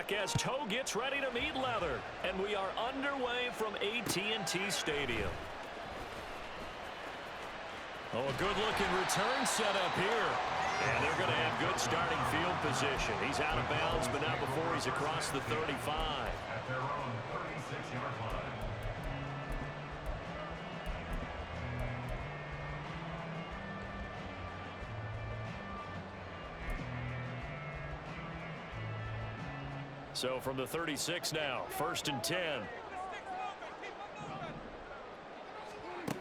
back as toe gets ready to meet leather. And we are underway from AT&T Stadium. Oh, a good-looking return set up here. And they're going to have good starting field position. He's out of bounds, but not before he's across the 35. At their own 36-yard line. So from the 36 now, 1st and 10.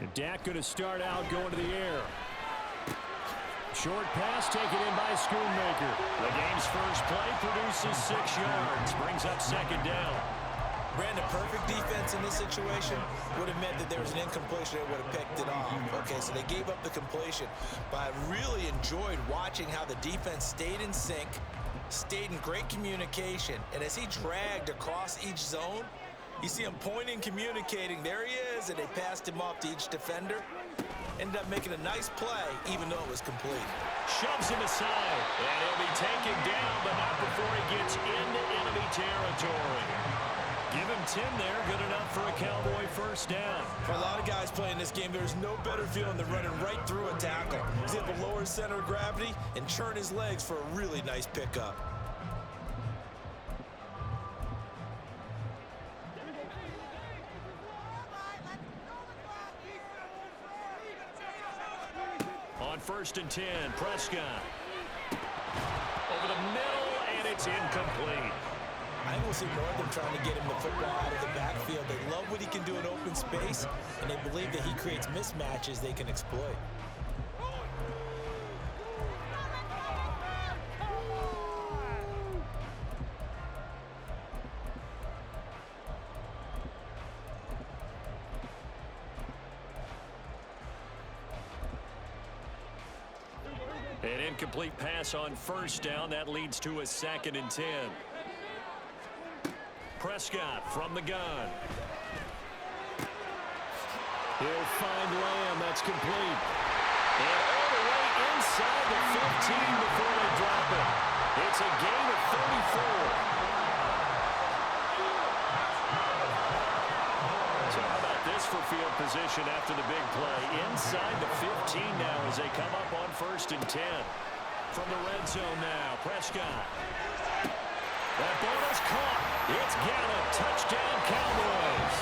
And Dak going to start out going to the air. Short pass taken in by Schoonmaker. The game's first play produces 6 yards, brings up 2nd down. Brandon, perfect defense in this situation would have meant that there was an incompletion that would have picked it off. Okay, so they gave up the completion, but I really enjoyed watching how the defense stayed in sync, stayed in great communication, and as he dragged across each zone, you see him pointing, communicating. There he is, and they passed him off to each defender. Ended up making a nice play, even though it was complete. Shoves him aside, and he'll be taken down, but not before he gets into enemy territory. Give him 10 there, good enough for a Cowboy 1st down. For a lot of guys playing this game, there's no better feeling than running right through a tackle. He's able to lower his center of gravity and churn his legs for a really nice pickup. On 1st and 10, Prescott. Over the middle, and it's incomplete. I think we'll see more of them trying to get him the football out of the backfield. They love what he can do in open space, and they believe that he creates mismatches they can exploit. An incomplete pass on 1st down. That leads to a 2nd and 10. Prescott from the gun. He'll find Lamb. That's complete. And all the way inside the 15 before they drop it. It's a gain of 34. So how about this for field position after the big play? Inside the 15 now as they come up on 1st and 10. From the red zone now, Prescott. That ball is caught. It's Gallup. Touchdown, Cowboys.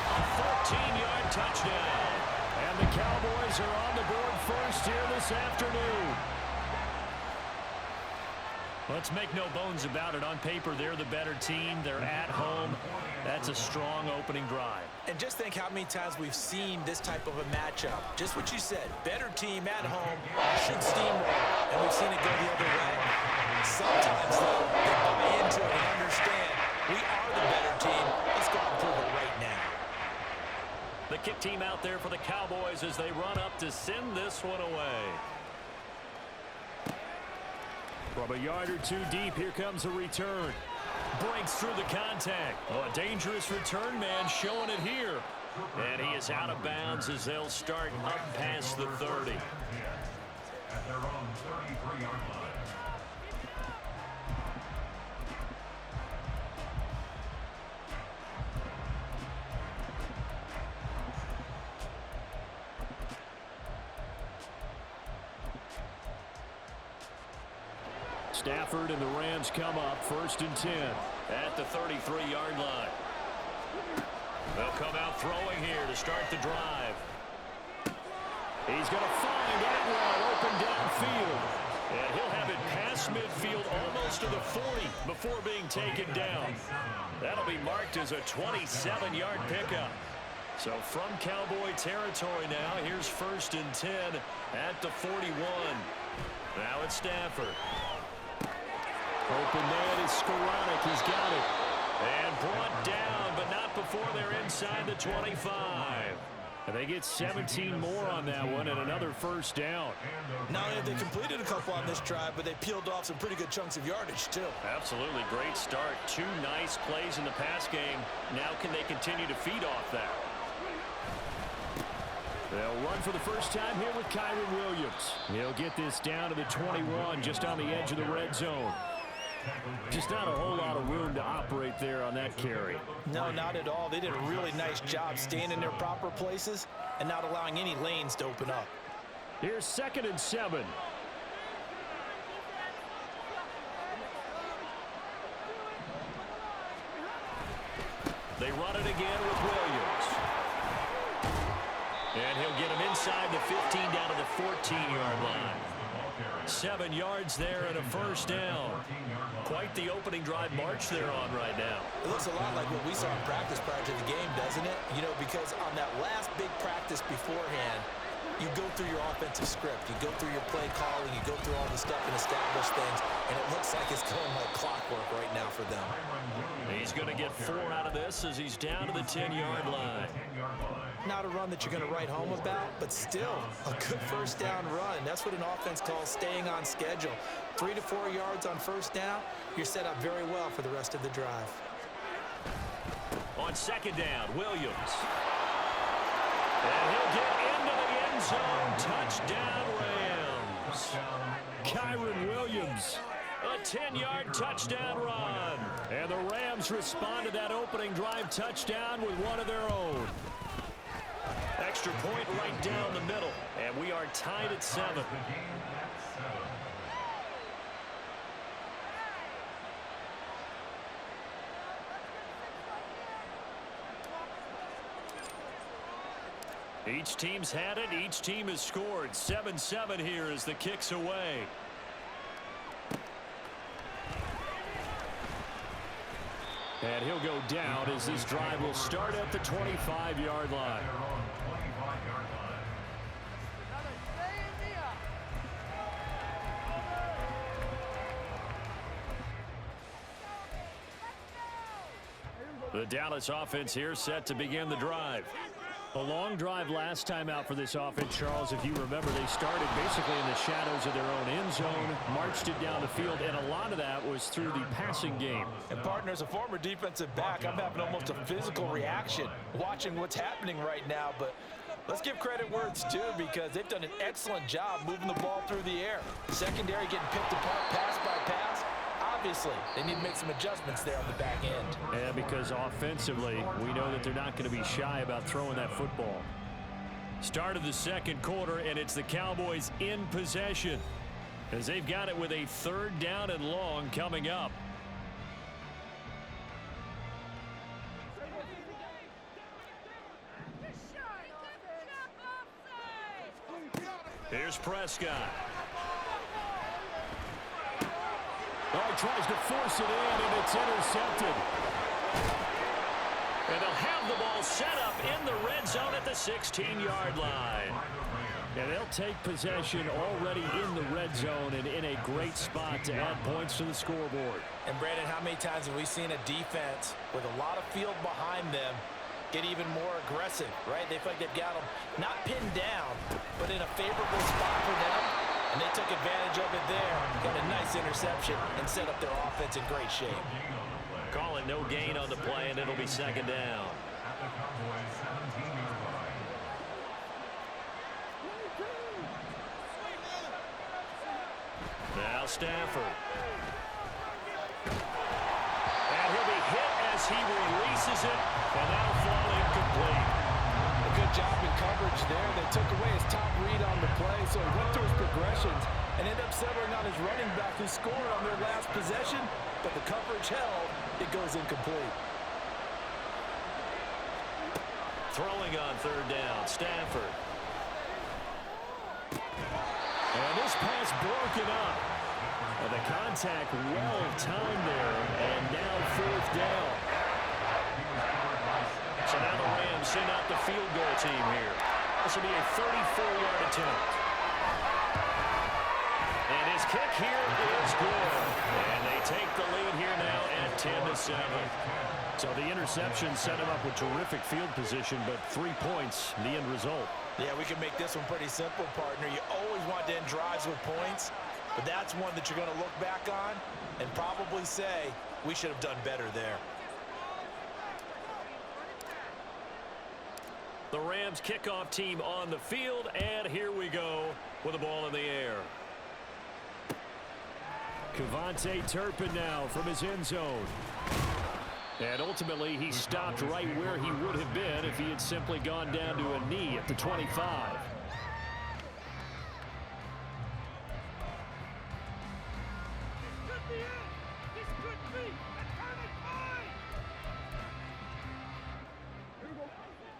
A 13-yard touchdown. And the Cowboys are on the board first here this afternoon. Let's make no bones about it. On paper, they're the better team. They're at home. That's a strong opening drive. And just think how many times we've seen this type of a matchup. Just what you said, better team at home should steamroll. And we've seen it go the other way. Sometimes, though, they buy into it and understand we are the better team. Let's go out and prove it right now. The kick team out there for the Cowboys as they run up to send this one away. From a yard or two deep, here comes a return. Breaks through the contact. Oh, a dangerous return man showing it here. And he is out of bounds as they'll start up past the 30. At their own 33-yard line. Stafford and the Rams come up 1st and 10. At the 33-yard line. They'll come out throwing here to start the drive. He's going to find Atwell open downfield. And he'll have it past midfield almost to the 40 before being taken down. That'll be marked as a 27-yard pickup. So from Cowboy territory now, here's 1st and 10 at the 41. Now it's Stafford. Open man is Skoranek. He's got it. And brought down, but not before they're inside the 25. And they get 17 more on that one and another 1st down. Not only have they completed a couple on this drive, but they peeled off some pretty good chunks of yardage, too. Absolutely. Great start. 2 nice plays in the pass game. Now can they continue to feed off that? They'll run for the first time here with Kyren Williams. He'll get this down to the 21, just on the edge of the red zone. Just not a whole lot of room to operate there on that carry. No, not at all. They did a really nice job staying in their proper places and not allowing any lanes to open up. Here's 2nd and 7. They run it again with Williams. And he'll get him inside the 15 down to the 14-yard line. 7 yards there and a first down. Quite the opening drive march they're on right now. It looks a lot like what we saw in practice prior to the game, doesn't it? You know, because on that last big practice beforehand, you go through your offensive script. You go through your play calling. You go through all the stuff and establish things. And it looks like it's going like clockwork right now for them. He's going to get 4 out of this as he's down to the 10-yard line. Not a run that you're going to write home about, but still a good first down run. That's what an offense calls staying on schedule. 3 to 4 yards on first down, you're set up very well for the rest of the drive. On 2nd down, Williams. And he'll get into the end zone. Touchdown, Rams. Kyron Williams. A 10-yard touchdown run. And the Rams respond to that opening drive touchdown with one of their own. Extra point right down the middle. And we are tied at 7. Each team's had it. Each team has scored. 7-7 here as the kick's away. And he'll go down as this drive will start at the 25-yard line. The Dallas offense here set to begin the drive. A long drive last time out for this offense, Charles. If you remember, they started basically in the shadows of their own end zone, marched it down the field, and a lot of that was through the passing game. And, partner, as a former defensive back, I'm having almost a physical reaction watching what's happening right now. But let's give credit where it's due because they've done an excellent job moving the ball through the air. Secondary getting picked apart pass by pass. Obviously, they need to make some adjustments there on the back end. Yeah, because offensively, we know that they're not going to be shy about throwing that football. Start of the second quarter, and it's the Cowboys in possession as they've got it with a 3rd down and long coming up. Here's Prescott. Oh, he tries to force it in, and it's intercepted. And they'll have the ball set up in the red zone at the 16-yard line. And they'll take possession already in the red zone and in a great spot to add points to the scoreboard. And, Brandon, how many times have we seen a defense with a lot of field behind them get even more aggressive, right? They feel like they've got them not pinned down, but in a favorable spot for them. And they took advantage of it there, got a nice interception, and set up their offense in great shape. Call it no gain on the play, and it'll be 2nd down. Now Stafford. And he'll be hit as he releases it, and that'll fall incomplete. Good job in coverage there. They took away his top read on the play, so he went through his progressions and ended up settling on his running back who scored on their last possession, but the coverage held. It goes incomplete. Throwing on 3rd down, Stafford. And this pass broken up. And the contact well timed there, and now 4th down. So now the Rams send out the field goal team here. This will be a 34-yard attempt. And his kick here is good. And they take the lead here now at 10-7. So the interception set him up with terrific field position, but 3 points, the end result. Yeah, we can make this one pretty simple, partner. You always want to end drives with points, but that's one that you're going to look back on and probably say, we should have done better there. The Rams kickoff team on the field, and here we go with the ball in the air. Cavante Turpin now from his end zone. And ultimately, he stopped right where he would have been if he had simply gone down to a knee at the 25.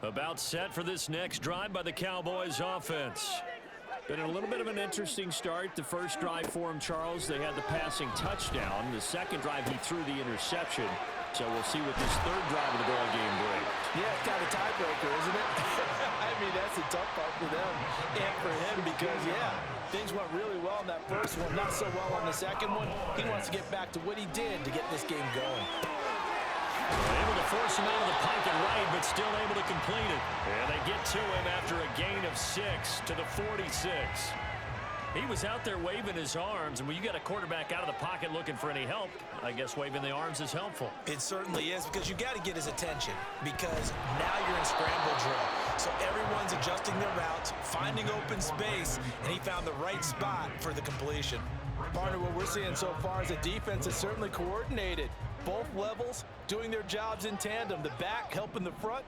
About set for this next drive by the Cowboys offense. Been a little bit of an interesting start. The first drive for him, Charles, they had the passing touchdown. The second drive, he threw the interception. So we'll see what this third drive of the ball game brings. Yeah, it's kind of a tiebreaker, isn't it? I mean, that's a tough part for them and for him because, yeah, things went really well in that first one, not so well on the second one. He wants to get back to what he did to get this game going. Able to force him out of the pocket right, but still able to complete it. And they get to him after a gain of 6 to the 46. He was out there waving his arms, and when you got a quarterback out of the pocket looking for any help, I guess waving the arms is helpful. It certainly is, because you got to get his attention, because now you're in scramble drill. So everyone's adjusting their routes, finding open space, and he found the right spot for the completion. Partner, what we're seeing so far is a defense that's certainly coordinated. Both levels doing their jobs in tandem. The back helping the front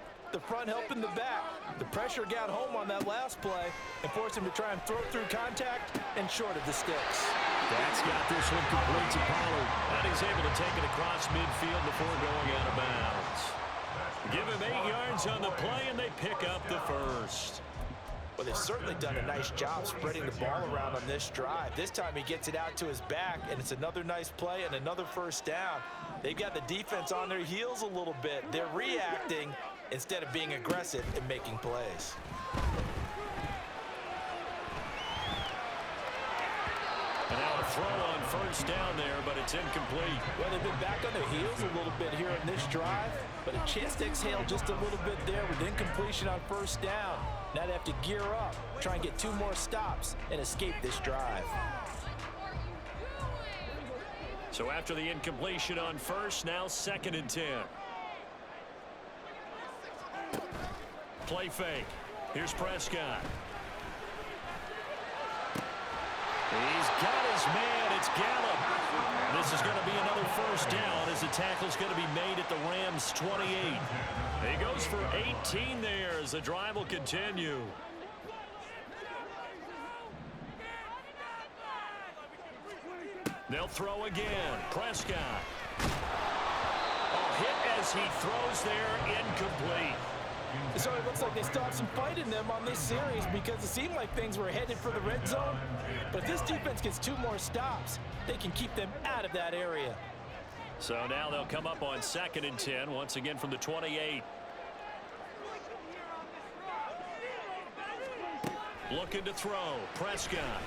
helping the back. The pressure got home on that last play and forced him to try and throw through contact and short of the sticks. That's got this one complete to Pollard. And he's able to take it across midfield before going out of bounds. Give him 8 yards on the play, and they pick up the first. Well, they've certainly done a nice job spreading the ball around on this drive. This time he gets it out to his back, and it's another nice play and another first down. They've got the defense on their heels a little bit. They're reacting instead of being aggressive and making plays. And now a throw on first down there, but it's incomplete. Well, they've been back on their heels a little bit here in this drive, but a chance to exhale just a little bit there with incompletion on first down. Now they have to gear up, try and get 2 more stops, and escape this drive. So after the incompletion on first, now 2nd and 10. Play fake. Here's Prescott. He's got his man. It's Gallup. This is going to be another first down as the tackle's going to be made at the Rams' 28. He goes for 18 there as the drive will continue. They'll throw again. Prescott. Oh, hit as he throws there, incomplete. So it looks like they stopped some fight in them on this series because it seemed like things were headed for the red zone. But if this defense gets 2 more stops, they can keep them out of that area. So now they'll come up on 2nd and 10, once again from the 28. Looking to throw. Prescott.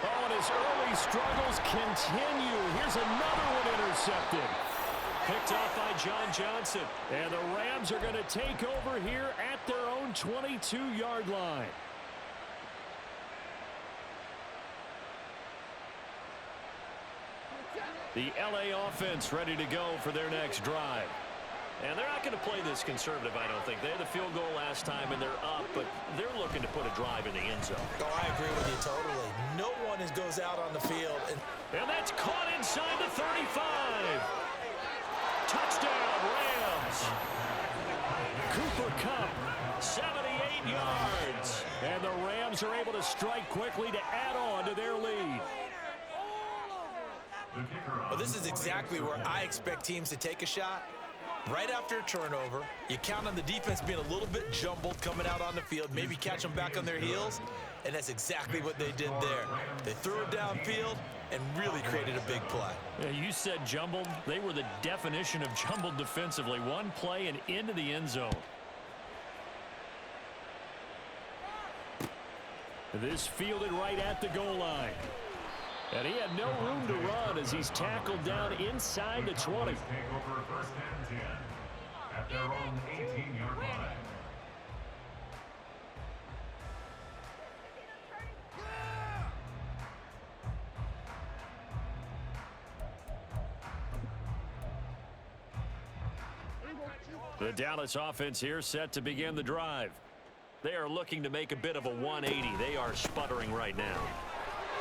Oh, and his early struggles continue. Here's another one intercepted. Picked off by John Johnson. And the Rams are going to take over here at their own 22-yard line. The LA offense ready to go for their next drive. And they're not going to play this conservative, I don't think. They had the field goal last time, and they're up, but they're looking to put a drive in the end zone. Oh, I agree with you totally. No one goes out on the field. And that's caught inside the 35. Touchdown, Rams. Cooper Kupp, 78 yards. And the Rams are able to strike quickly to add on to their lead. Well, this is exactly where I expect teams to take a shot. Right after a turnover, you count on the defense being a little bit jumbled coming out on the field, maybe catch them back on their heels, and that's exactly what they did there. They threw it downfield and really created a big play. Yeah, you said jumbled. They were the definition of jumbled defensively. One play and into the end zone. This fielded right at the goal line. And he had no room to run as he's tackled down inside the 20. Take over 1st and 10 at their own 18-yard line. The Dallas offense here set to begin the drive. They are looking to make a bit of a 180. They are sputtering right now.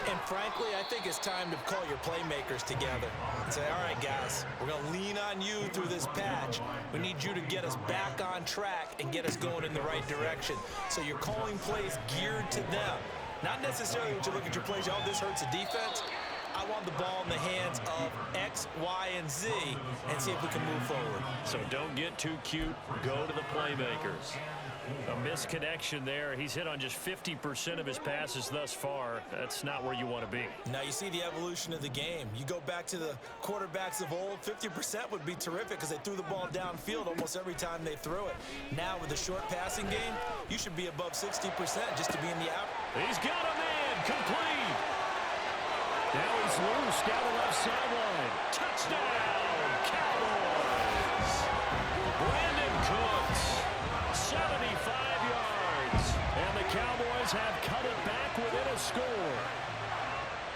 And frankly, I think it's time to call your playmakers together and say, all right, guys, we're going to lean on you through this patch. We need you to get us back on track and get us going in the right direction. So you're calling plays geared to them. Not necessarily when you look at your plays, oh, this hurts the defense. I want the ball in the hands of X, Y, and Z and see if we can move forward. So don't get too cute. Go to the playmakers. A misconnection there. He's hit on just 50% of his passes thus far. That's not where you want to be. Now you see the evolution of the game. You go back to the quarterbacks of old, 50% would be terrific because they threw the ball downfield almost every time they threw it. Now with the short passing game, you should be above 60% just to be in the out. He's got a man. Complete. Now he's loose down the left sideline. Touchdown, Cowboys. Brandon Cooks, 75 yards. And the Cowboys have cut it back within a score.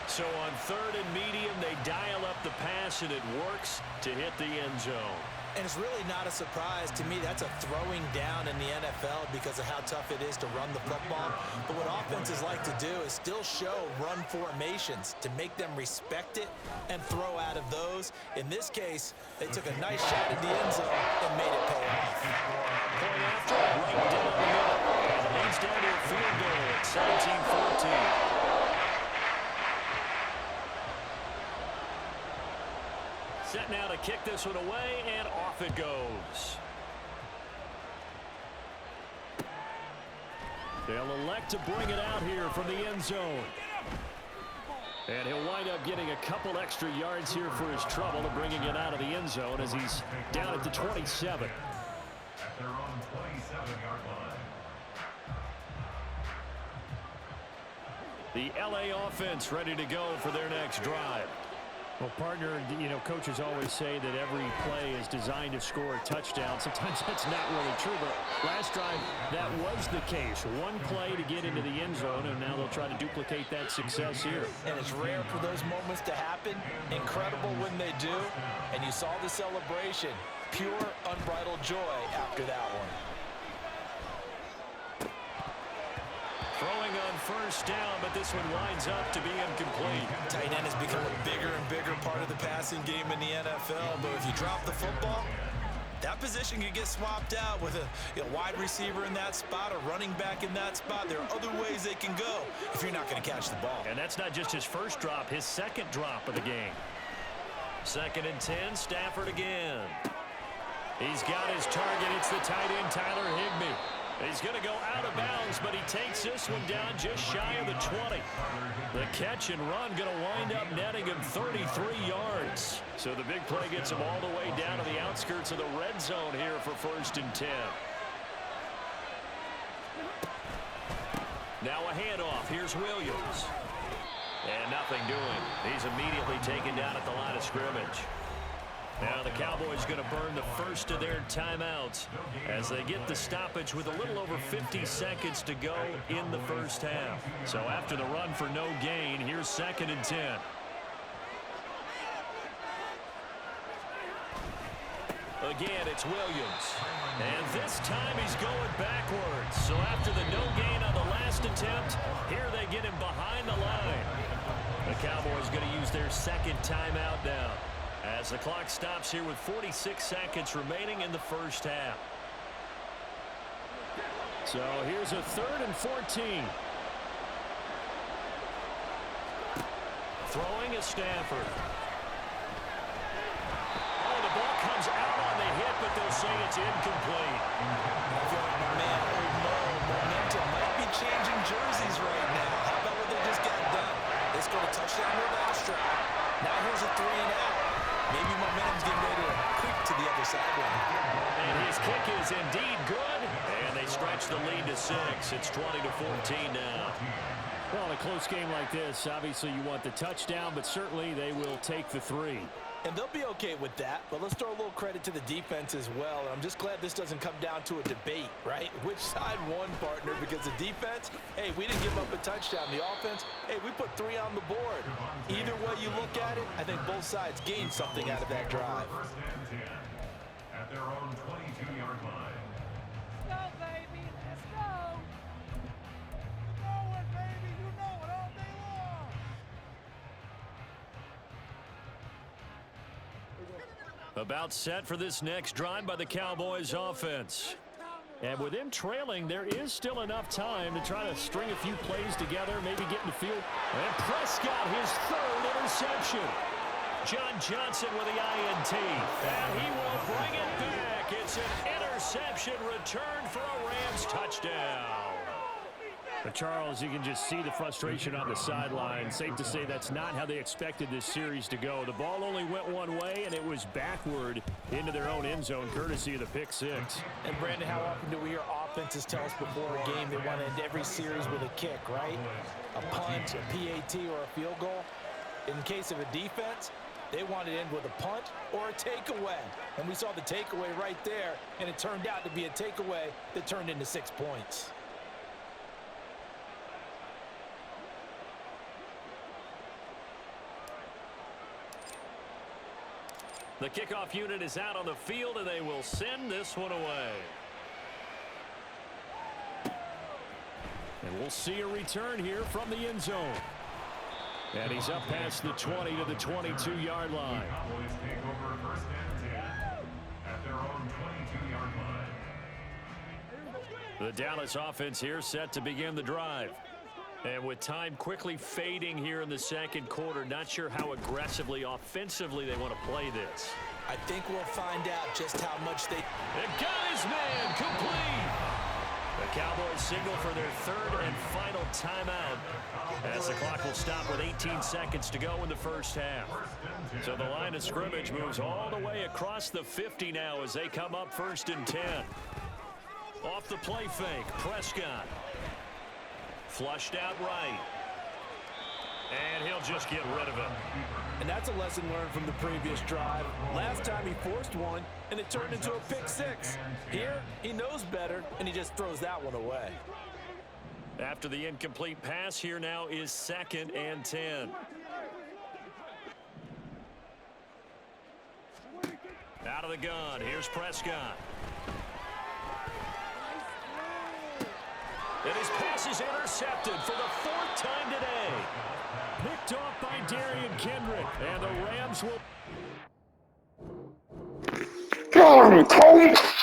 So on third and medium, they dial up the pass, and it works to hit the end zone. And it's really not a surprise to me. That's a throwing down in the NFL because of how tough it is to run the football. But what offenses like to do is still show run formations to make them respect it and throw out of those. In this case, they took a nice shot at the end zone and made it pay off. Point after, right down the middle. And it leads down to a field goal at 17-14. Set now to kick this one away, and off it goes. They'll elect to bring it out here from the end zone. And he'll wind up getting a couple extra yards here for his trouble of bringing it out of the end zone as he's down at the 27. At their own 27-yard line. The LA offense ready to go for their next drive. Well, partner, you know, coaches always say that every play is designed to score a touchdown. Sometimes that's not really true, but last drive, that was the case. One play to get into the end zone, and now they'll try to duplicate that success here. And it's rare for those moments to happen. Incredible when they do. And you saw the celebration. Pure, unbridled joy after that one. Throwing on first down, but this one winds up to be incomplete. Tight end has become a bigger and bigger part of the passing game in the NFL, but if you drop the football, that position can get swapped out with a wide receiver in that spot, a running back in that spot. There are other ways they can go if you're not going to catch the ball. And that's not just his first drop, his second drop of the game. 2nd and 10, Stafford again. He's got his target. It's the tight end, Tyler Higbee. He's going to go out of bounds, but he takes this one down just shy of the 20. The catch and run going to wind up netting him 33 yards. So the big play gets him all the way down to the outskirts of the red zone here for 1st and 10. Now a handoff. Here's Williams. And nothing doing. He's immediately taken down at the line of scrimmage. Now the Cowboys going to burn the first of their timeouts as they get the stoppage with a little over 50 seconds to go in the first half. So after the run for no gain, here's 2nd and 10. Again, it's Williams. And this time he's going backwards. So after the no gain on the last attempt, here they get him behind the line. The Cowboys going to use their second timeout now, as the clock stops here with 46 seconds remaining in the first half. So here's a 3rd and 14. Throwing is Stafford. Oh, the ball comes out on the hit, but they'll say it's incomplete. I feel like my man, momentum might be changing jerseys right now. How about what they just got done? They scored a touchdown with last drive. Now here's a 3 and out. Maybe momentum's getting ready to creep to the other sideline. And his kick is indeed good. And they stretch the lead to 6. It's 20-14 now. Well, in a close game like this, obviously you want the touchdown, but certainly they will take the 3. And they'll be okay with that, but let's throw a little credit to the defense as well. I'm just glad this doesn't come down to a debate, right? Which side won, partner? Because the defense, hey, we didn't give up a touchdown. The offense, hey, we put 3 on the board. Either way you look at it, I think both sides gained something out of that drive. 1st and 10 at their own 22-yard line. Let's go, baby. Let's go. We're going, baby. You know it all day long. About set for this next drive by the Cowboys offense. And with them trailing, there is still enough time to try to string a few plays together, maybe get in the field. And Prescott, his third interception. John Johnson with the INT. And he will bring it back. It's an interception return for a Rams touchdown. But Charles, you can just see the frustration on the sideline. Safe to say that's not how they expected this series to go. The ball only went one way, and it was backward into their own end zone, courtesy of the pick six. And, Brandon, how often do we hear offenses tell us before a game they want to end every series with a kick, right? A punt, a PAT, or a field goal. In case of a defense, they want to end with a punt or a takeaway. And we saw the takeaway right there, and it turned out to be a takeaway that turned into 6 points. The kickoff unit is out on the field, and they will send this one away. And we'll see a return here from the end zone. And he's up past the 20 to the 22-yard line. Cowboys take over first and 10 at their own 22-yard line. The Dallas offense here set to begin the drive. And with time quickly fading here in the second quarter, not sure how aggressively, offensively they want to play this. I think we'll find out just how much they... It got his man complete. The Cowboys signal for their third and final timeout as the clock will stop with 18 seconds to go in the first half. So the line of scrimmage moves all the way across the 50 now as they come up first and 10. Off the play fake, Prescott. Flushed out right. And he'll just get rid of it. And that's a lesson learned from the previous drive. Last time he forced one, and it turned into a pick six. Here, he knows better, and he just throws that one away. After the incomplete pass, here now is second and 10. Out of the gun, here's Prescott. And his pass is intercepted for the fourth time today. Picked off by Darian Kendrick. And the Rams will... Go, Coach!